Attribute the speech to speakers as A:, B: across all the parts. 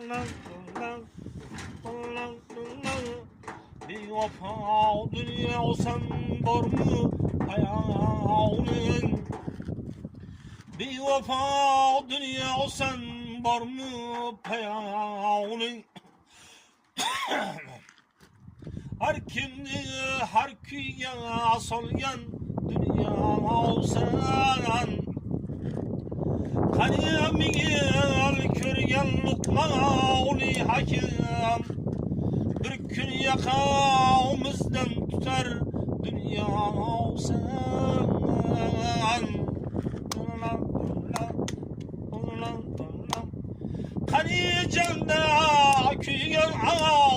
A: Bir vefa dünya sen var mı hayalin? Bir vefa dünya sen var mı hayalin? Her kimni her kuyga solgan dünya sen. Qani mingil ko'rgan luqmoni hakim bir kun yoqamizdan tutar dunyo sen. Qani jonda kuygan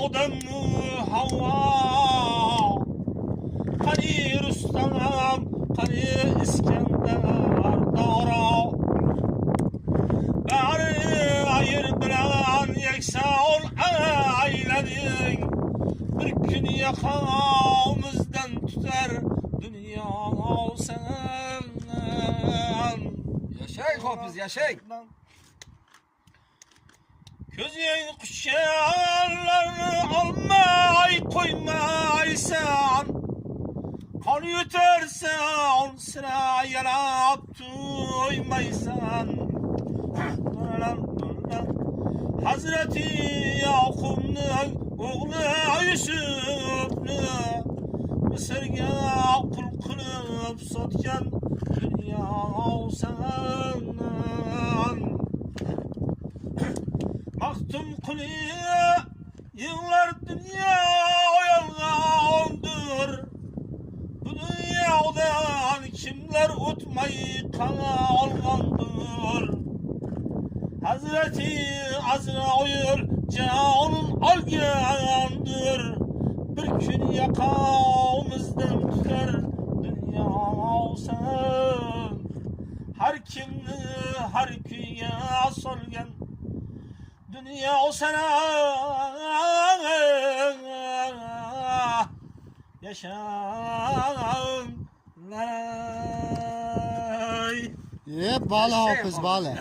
A: odam Havva, qani Rustam, qani İskender Dara, bari ayır bilan yeksa ol aylaning bir kun yoqamizdan tutar dunyo sen.
B: Yaşay hofiz, yaşay.
A: Gözün kuşlarını almay koymaysan, kan yutarsa on sıra yarab tuymaysan. Hazreti Yakub'nun oğlu Yusuf'nu Mısır'a kul kılıp satken dünya sen. Baktım kuleye yıllar dünya oyangandır. Bu dünyadan kimler utmayı kalgandır. Hazreti Azrail canın algandır. Bir gün yakamızdan tutar dünya sen. Her kimni her kuyga solgan dünya sana yaşan.
C: Bala hofiz, bala.